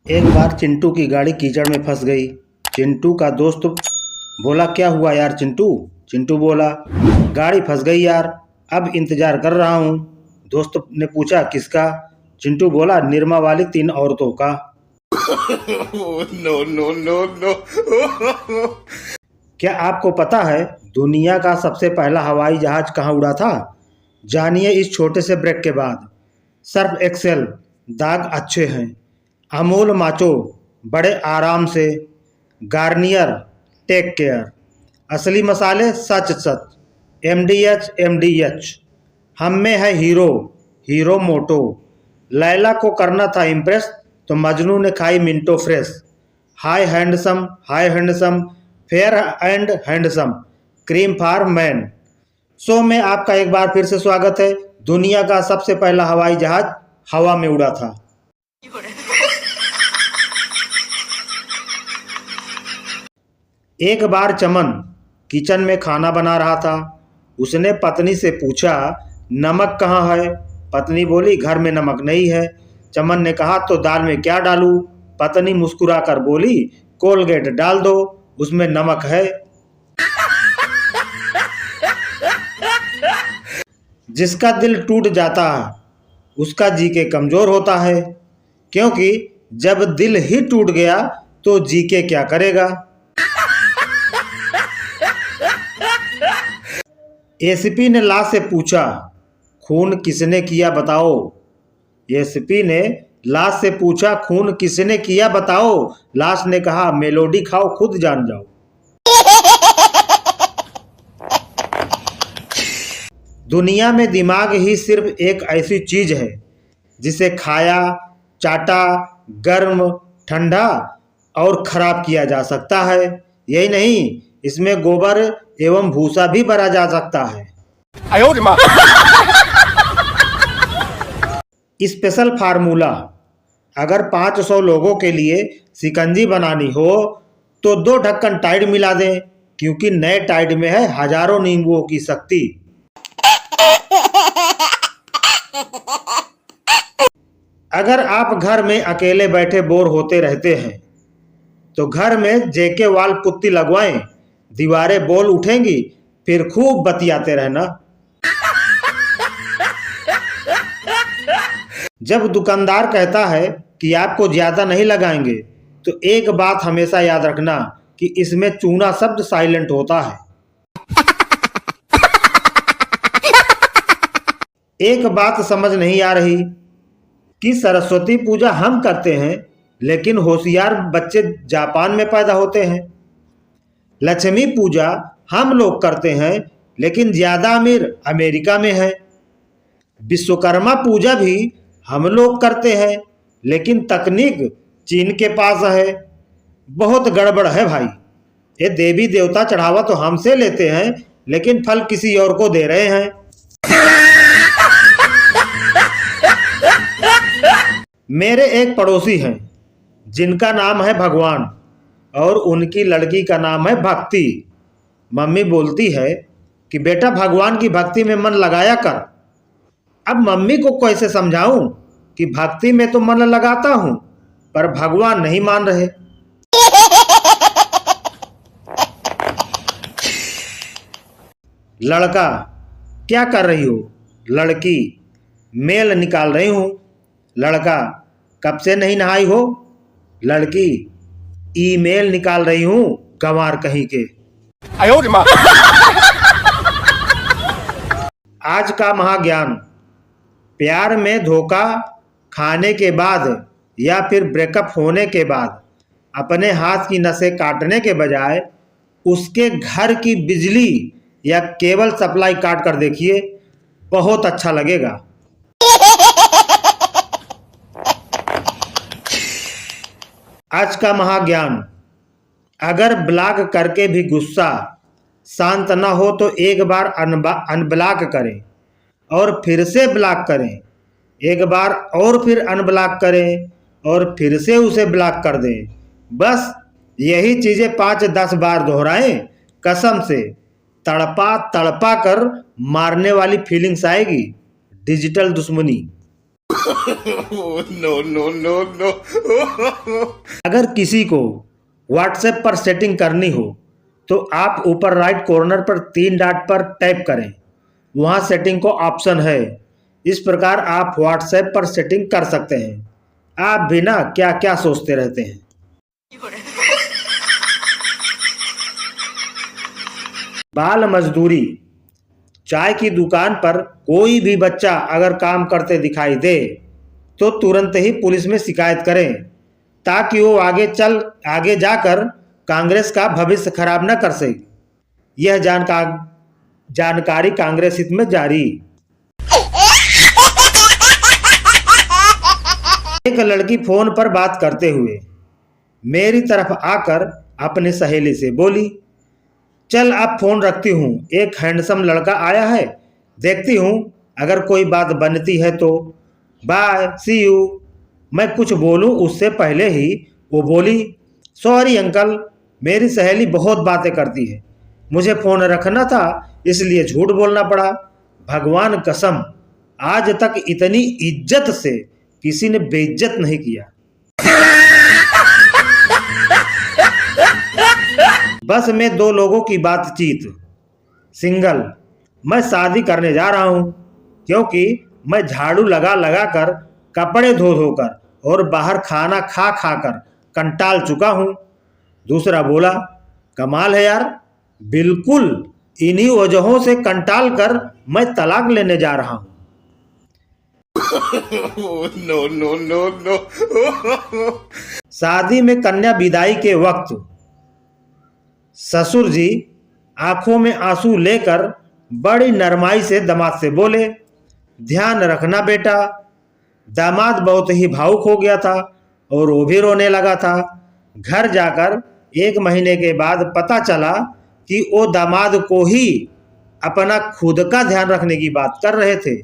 एक बार चिंटू की गाड़ी कीचड़ में फंस गई। चिंटू का दोस्त बोला, क्या हुआ यार चिंटू? चिंटू बोला, गाड़ी फंस गई यार, अब इंतजार कर रहा हूँ। दोस्त ने पूछा, किसका? चिंटू बोला, निरमा वाली 3 औरतों का। No no no no. क्या आपको पता है दुनिया का सबसे पहला हवाई जहाज कहाँ उड़ा था? जानिए इस छोटे से ब्रेक के बाद। सर्फ एक्सेल, दाग अच्छे हैं। अमूल माचो, बड़े आराम से। Garnier, take care. असली मसाले सच सच। एमडीएच। हम में है हीरो, हीरो मोटो। लैला को करना था इम्प्रेस, तो मजनू ने खाई Minto fresh. Hi handsome, fair and handsome, cream for man. Show में आपका एक बार फिर से स्वागत है। दुनिया का सबसे पहला हवाई जहाज हवा में उड़ा था। एक बार चमन किचन में खाना बना रहा था। उसने पत्नी से पूछा, नमक कहाँ है? पत्नी बोली, घर में नमक नहीं है। चमन ने कहा, तो दाल में क्या डालूं? पत्नी मुस्कुराकर बोली, कोलगेट डाल दो, उसमें नमक है। जिसका दिल टूट जाता है उसका जी के कमजोर होता है, क्योंकि जब दिल ही टूट गया तो जी के क्या करेगा। एसीपी ने लाश से पूछा, खून किसने किया बताओ? एसीपी ने लाश से पूछा, खून किसने किया बताओ? लाश ने कहा, मेलोडी खाओ खुद जान जाओ। दुनिया में दिमाग ही सिर्फ एक ऐसी चीज है जिसे खाया, चाटा, गर्म, ठंडा और खराब किया जा सकता है। यही नहीं, इसमें गोबर एवं भूसा भी भरा जा सकता है। स्पेशल फार्मूला, अगर 500 लोगों के लिए शिकंजी बनानी हो तो 2 ढक्कन टाइड मिला दें, क्योंकि नए टाइड में है हजारों नींबुओं की शक्ति। अगर आप घर में अकेले बैठे बोर होते रहते हैं तो घर में जेके वाल पुट्टी लगवाएं, दीवारें बोल उठेंगी, फिर खूब बतियाते रहना। जब दुकानदार कहता है कि आपको ज्यादा नहीं लगाएंगे, तो एक बात हमेशा याद रखना कि इसमें चूना शब्द साइलेंट होता है। एक बात समझ नहीं आ रही कि सरस्वती पूजा हम करते हैं लेकिन होशियार बच्चे जापान में पैदा होते हैं। लक्ष्मी पूजा हम लोग करते हैं लेकिन ज्यादा अमीर अमेरिका में है। विश्वकर्मा पूजा भी हम लोग करते हैं लेकिन तकनीक चीन के पास है। बहुत गड़बड़ है भाई। ये देवी देवता चढ़ावा तो हमसे लेते हैं लेकिन फल किसी और को दे रहे हैं। मेरे एक पड़ोसी हैं जिनका नाम है भगवान और उनकी लड़की का नाम है भक्ति। मम्मी बोलती है कि बेटा भगवान की भक्ति में मन लगाया कर। अब मम्मी को कैसे समझाऊं कि भक्ति में तो मन लगाता हूं पर भगवान नहीं मान रहे। लड़का, क्या कर रही हो? लड़की, मेल निकाल रही हूं। लड़का, कब से नहीं नहाई हो? लड़की, ईमेल निकाल रही हूं, गंवार कहीं के। आज का महाज्ञान, प्यार में धोखा खाने के बाद या फिर ब्रेकअप होने के बाद अपने हाथ की नसें काटने के बजाय उसके घर की बिजली या केबल सप्लाई काट कर देखिए, बहुत अच्छा लगेगा। आज का महाज्ञान, अगर ब्लॉक करके भी गुस्सा शांत न हो तो एक बार अनब्लॉक करें और फिर से ब्लॉक करें, एक बार और फिर अनब्लॉक करें और फिर से उसे ब्लॉक कर दें। बस यही चीजें 5-10 बार दोहराएं, कसम से तड़पा तड़पा कर मारने वाली फीलिंग्स आएगी। डिजिटल दुश्मनी। no, no, no, no. अगर किसी को व्हाट्सएप पर सेटिंग करनी हो तो आप ऊपर राइट कॉर्नर पर 3 डॉट पर टैप करें, वहां सेटिंग को ऑप्शन है। इस प्रकार आप व्हाट्सएप पर सेटिंग कर सकते हैं। आप भी ना क्या क्या सोचते रहते हैं। बाल मजदूरी। चाय की दुकान पर कोई भी बच्चा अगर काम करते दिखाई दे तो तुरंत ही पुलिस में शिकायत करें, ताकि वो आगे जाकर कांग्रेस का भविष्य खराब न कर सके। यह जानकारी कांग्रेस हित में जारी। एक लड़की फोन पर बात करते हुए मेरी तरफ आकर अपनी सहेली से बोली, चल अब फोन रखती हूँ, एक हैंडसम लड़का आया है, देखती हूँ अगर कोई बात बनती है तो, बाय सी यू। मैं कुछ बोलूँ उससे पहले ही वो बोली, सॉरी अंकल, मेरी सहेली बहुत बातें करती है, मुझे फ़ोन रखना था इसलिए झूठ बोलना पड़ा। भगवान कसम, आज तक इतनी इज्जत से किसी ने बेइज्जत नहीं किया। बस में 2 लोगों की बातचीत। सिंगल, मैं शादी करने जा रहा हूँ क्योंकि मैं झाड़ू लगा कर, कपड़े धो कर और बाहर खाना खा कर कंटाल चुका हूँ। दूसरा बोला, कमाल है यार, बिल्कुल इन्हीं वजहों से कंटाल कर मैं तलाक लेने जा रहा हूँ। No, no, no, no. शादी में कन्या विदाई के वक्त ससुर जी आंखों में आंसू लेकर बड़ी नरमाई से दामाद से बोले, ध्यान रखना बेटा। दामाद बहुत ही भावुक हो गया था और वो भी रोने लगा था। घर जाकर 1 महीने के बाद पता चला कि वो दामाद को ही अपना खुद का ध्यान रखने की बात कर रहे थे।